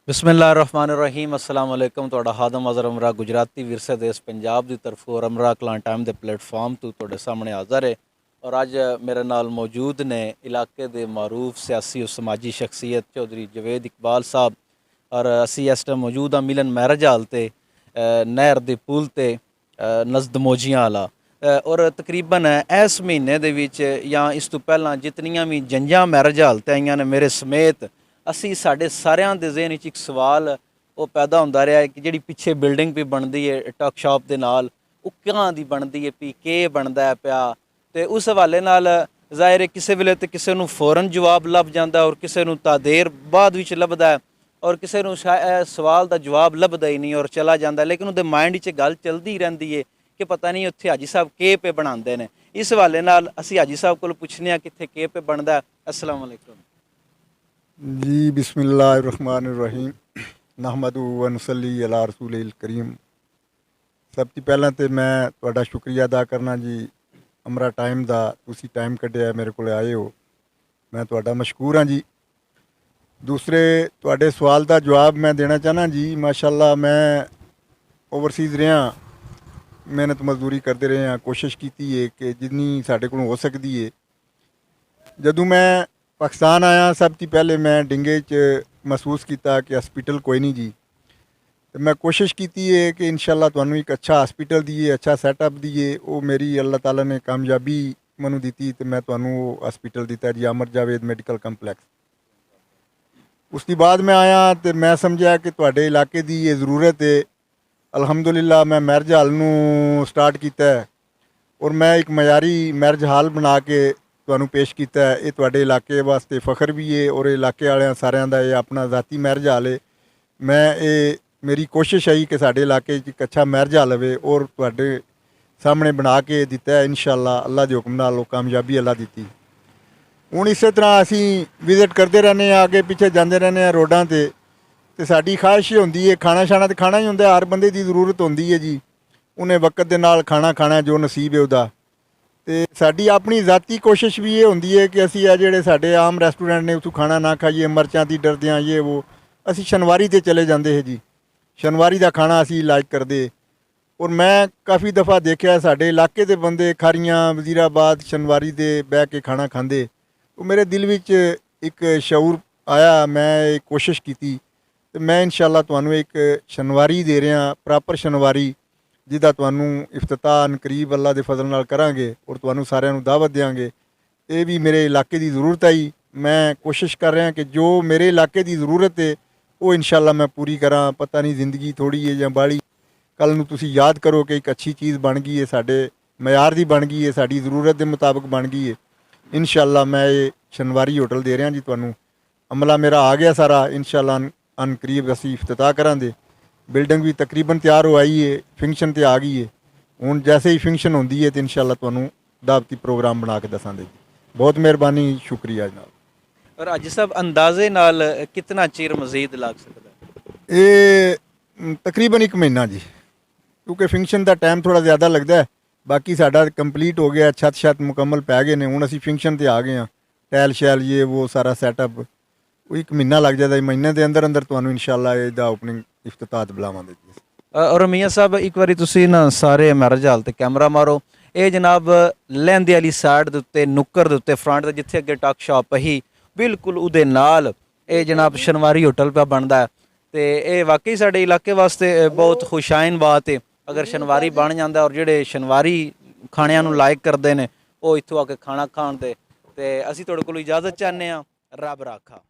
बिस्मिल्लाहिर्रहमानिर्रहीम अस्सलाम वालेकुम। ਤੁਹਾਡਾ ਹਾਦਮ ਅਜ਼ਰ ਅਮਰਾ ਗੁਜਰਾਤੀ ਵਿਰਸੇ ਦੇਸ਼ ਪੰਜਾਬ ਦੀ ਤਰਫੋਂ ਅਮਰਾ ਕਲਾਂ ਟਾਈਮ ਦੇ ਪਲੇਟਫਾਰਮ ਤੋਂ ਤੁਹਾਡੇ ਸਾਹਮਣੇ ਹਾਜ਼ਰ ਹੈ ਔਰ ਅੱਜ ਮੇਰੇ ਨਾਲ ਮੌਜੂਦ ਨੇ ਇਲਾਕੇ ਦੇ ਮਾਰੂਫ ਸਿਆਸੀ और समाजी शख्सियत चौधरी जवेद इकबाल साहब और ਅਸੀਂ ਇਸ ਟਾਈਮ ਮੌਜੂਦ ਹਾਂ ਮਿਲਨ ਮੈਰਿਜ ਹਾਲ ਤੇ ਨਹਿਰ ਦੇ ਪੁਲ ਤੇ ਨਜ਼ਦ ਮੋਜੀਆਂ ਵਾਲਾ ਔਰ ਤਕਰੀਬਨ ਇਸ ਮਹੀਨੇ ਦੇ ਵਿੱਚ ਜਾਂ ਇਸ ਤੋਂ ਪਹਿਲਾਂ ਜਿਤਨੀਆਂ ਵੀ ਜੰਜਾਂ ਮੈਰਿਜ ਹਾਲ ਤੇ ਆਈਆਂ ਨੇ ਮੇਰੇ ਸਮੇਤ ਅਸੀਂ ਸਾਡੇ ਸਾਰਿਆਂ ਦੇ ਜ਼ਿਹਨ ਵਿੱਚ ਇੱਕ ਸਵਾਲ ਉਹ ਪੈਦਾ ਹੁੰਦਾ ਰਿਹਾ ਹੈ ਕਿ ਜਿਹੜੀ ਪਿੱਛੇ ਬਿਲਡਿੰਗ ਵੀ ਬਣਦੀ ਹੈ ਟਕ ਸ਼ਾਪ ਦੇ ਨਾਲ ਉਹ ਕਿਹਾਂ ਦੀ ਬਣਦੀ ਹੈ ਵੀ ਕੀ ਬਣਦਾ ਪਿਆ ਤੇ ਉਸ ਹਵਾਲੇ ਨਾਲ ਜ਼ਾਹਿਰ ਹੈ ਕਿਸੇ ਵੇਲੇ ਤੇ ਕਿਸੇ ਨੂੰ ਫੌਰਨ ਜਵਾਬ ਲੱਭ ਜਾਂਦਾ ਔਰ ਕਿਸੇ ਨੂੰ ਤਾਂ ਦੇਰ ਬਾਅਦ ਵਿੱਚ ਲੱਭਦਾ ਹੈ ਔਰ ਕਿਸੇ ਨੂੰ ਸਵਾਲ ਦਾ ਜਵਾਬ ਲੱਭਦਾ ਹੀ ਨਹੀਂ ਔਰ ਚਲਾ ਜਾਂਦਾ ਲੇਕਿਨ ਉਹਦੇ ਮਾਈਂਡ ਵਿੱਚ ਗੱਲ ਚੱਲਦੀ ਰਹਿੰਦੀ ਹੈ ਕਿ ਪਤਾ ਨਹੀਂ ਉੱਥੇ ਹਾਜੀ ਸਾਹਿਬ ਕੀ ਪੇ ਬਣਾਉਂਦੇ ਨੇ। ਇਸ ਹਵਾਲੇ ਨਾਲ ਅਸੀਂ ਹਾਜੀ ਸਾਹਿਬ ਕੋਲ ਪੁੱਛਨੇ ਆ ਕਿੱਥੇ ਕੀ ਪੇ ਬਣਦਾ। अस्सलाम वालेकुम जी बिस्मिल्लाहिर्रहमानिर्रहीम नहमदु व नसल्ली अला रसूलिल करीम। सब तो पहला तो मैं तुहाडा शुक्रिया अदा करना जी अमरा टाइम का तुसी टाइम कढ़िया मेरे को आए हो, मैं तुहाडा मशकूर हाँ जी। दूसरे तुहाडे सवाल का जवाब मैं देना चाहना जी। माशाअल्लाह मैं ओवरसीज़ रहा, मेहनत मजदूरी करते रहे हैं, कोशिश की है कि जितनी साढ़े को हो सकती है। जदों मैं पाकिस्तान आया सब तो पहले मैं डिंगे च महसूस किया कि हॉस्पिटल कोई नहीं जी, तो मैं कोशिश की है कि इंशाअल्लाह तुहानू एक अच्छा हॉस्पिटल दिए, अच्छा सैटअप दिए। वो मेरी अल्लाह ताला ने कामयाबी मैनू दी तो मैं तुहानू हॉस्पिटल दिता जी अमर जावेद मैडिकल कंपलैक्स। उसके बाद मैं आया तो मैं समझा कि तुहाडे इलाके की ये ज़रूरत है। अलहमदुलिल्लाह मैं मैरिज हाल नू स्टार्ट किया और मैं एक मयारी मैरिज हाल बना के तुहानू पेश किया है। ये तुहाडे इलाके वास्ते फखर भी है और इलाके वाले सारिਆਂ ਦਾ ये अपना ज़ाती मैरिज हाल है। मैं ये मेरी कोशिश है कि साडे इलाके एक अच्छा मैरिज हाल होवे और तुहाडे सामने बना के दिता है। इंशाअल्लाह अल्लाह के हुक्म नाल कामयाबी अल्लाह दी। हुण इस तरह असी विजिट करते रहने आगे पीछे जाते रहने रोडां ते साडी ख्वाहिश ही होंदी है खाना शाना तो खाना ही होंदा, हर बंदे की जरूरत होंदी है जी। उन्हें वक्त के नाल खाना खाना जो नसीब है उहदा। तो साडी अपनी ज़ाती कोशिश भी ये होंदी है कि असी जिहड़े साडे आम रेस्टोरेंट ने उत्थों खाना ना खाइए, मिर्चां दी डरदे आं ये वो, असी शनवारी ते चले जाते हैं जी। शनवारी का खाना असी लाइक करते। और मैं काफ़ी दफ़ा देखा साडे इलाके के बंदे खारियां वजीराबाद शनवारी दे बह के खाना खांदे, तो मेरे दिल विच एक शऊर आया, मैं एक कोशिश की तो मैं इंशाअल्लाह तुहानू एक शनवारी दे रहा, प्रॉपर शनवारी जिहदा तुहानू इफ्तिताह करीब अल्लाह के फजल नाल करांगे और तुहानू सारिਆਂ ਨੂੰ दावत देंगे। ये भी मेरे इलाके की ज़रूरत आई। मैं कोशिश कर रहा कि जो मेरे इलाके की ज़रूरत है वो इंशाअल्लाह मैं पूरी करा। पता नहीं ज़िंदगी थोड़ी है या बाड़ी, कल नू तुसी याद करो कि एक अच्छी चीज़ बन गई है, साडे मयार दी बन गई है, साडी ज़रूरत के मुताबिक बन गई है। इंशाअल्लाह मैं ये शनवारी होटल दे रहा जी तुहानू। अमला मेरा आ गया सारा, इंशाअल्लाह अन करीब असी इफ्तिताह करांगे। बिल्डिंग भी तकरीबन तैयार हो आई है, फंक्शन तो आ गई है। हुण जैसे ही फंक्शन होंदी है तो इंशाअल्लाह तुहानू दावती प्रोग्राम बना के दसांगे जी। बहुत मेहरबानी, शुक्रिया जनाब। और हाजी साहब अंदाजे नाल कितना चिर मजीद लग सकता है? ये तकरीबन 1 महीना जी, क्योंकि फंक्शन का टाइम थोड़ा ज़्यादा लगता है। बाकी साडा कंप्लीट हो गया, छत छत मुकम्मल पै गए ने। हुण असी फंक्शन ते आ गए हैं, टैल शैल ये वो सारा सैटअप 1 महीना लग जाता है। महीने के अंदर अंदर तुहानू इंशाअल्लाह इहदा ओपनिंग इफ्तिताह बुलावांगे जी। और मियाँ साहब एक बारी तुसी ना सारे मैरिज हाल ते कैमरा मारो। ये जनाब लहंदे वाली साइड दे उत्ते नुक्कर दे उत्ते फ्रंट दे जिथे अगे टक शॉप ही बिल्कुल उहदे नाल ये जनाब शनवारी होटल पे बनता है। तो ये वाकई साडे इलाके वास्ते बहुत खुशाइन बात है अगर शनवारी बन जाता और जिहड़े शनवारी खाणिਆਂ ਨੂੰ लाइक करते हैं वो इत्थों आके खाना खाण ते असीं तुहाडे कोलों इजाजत चाहते हैं। रब राखा।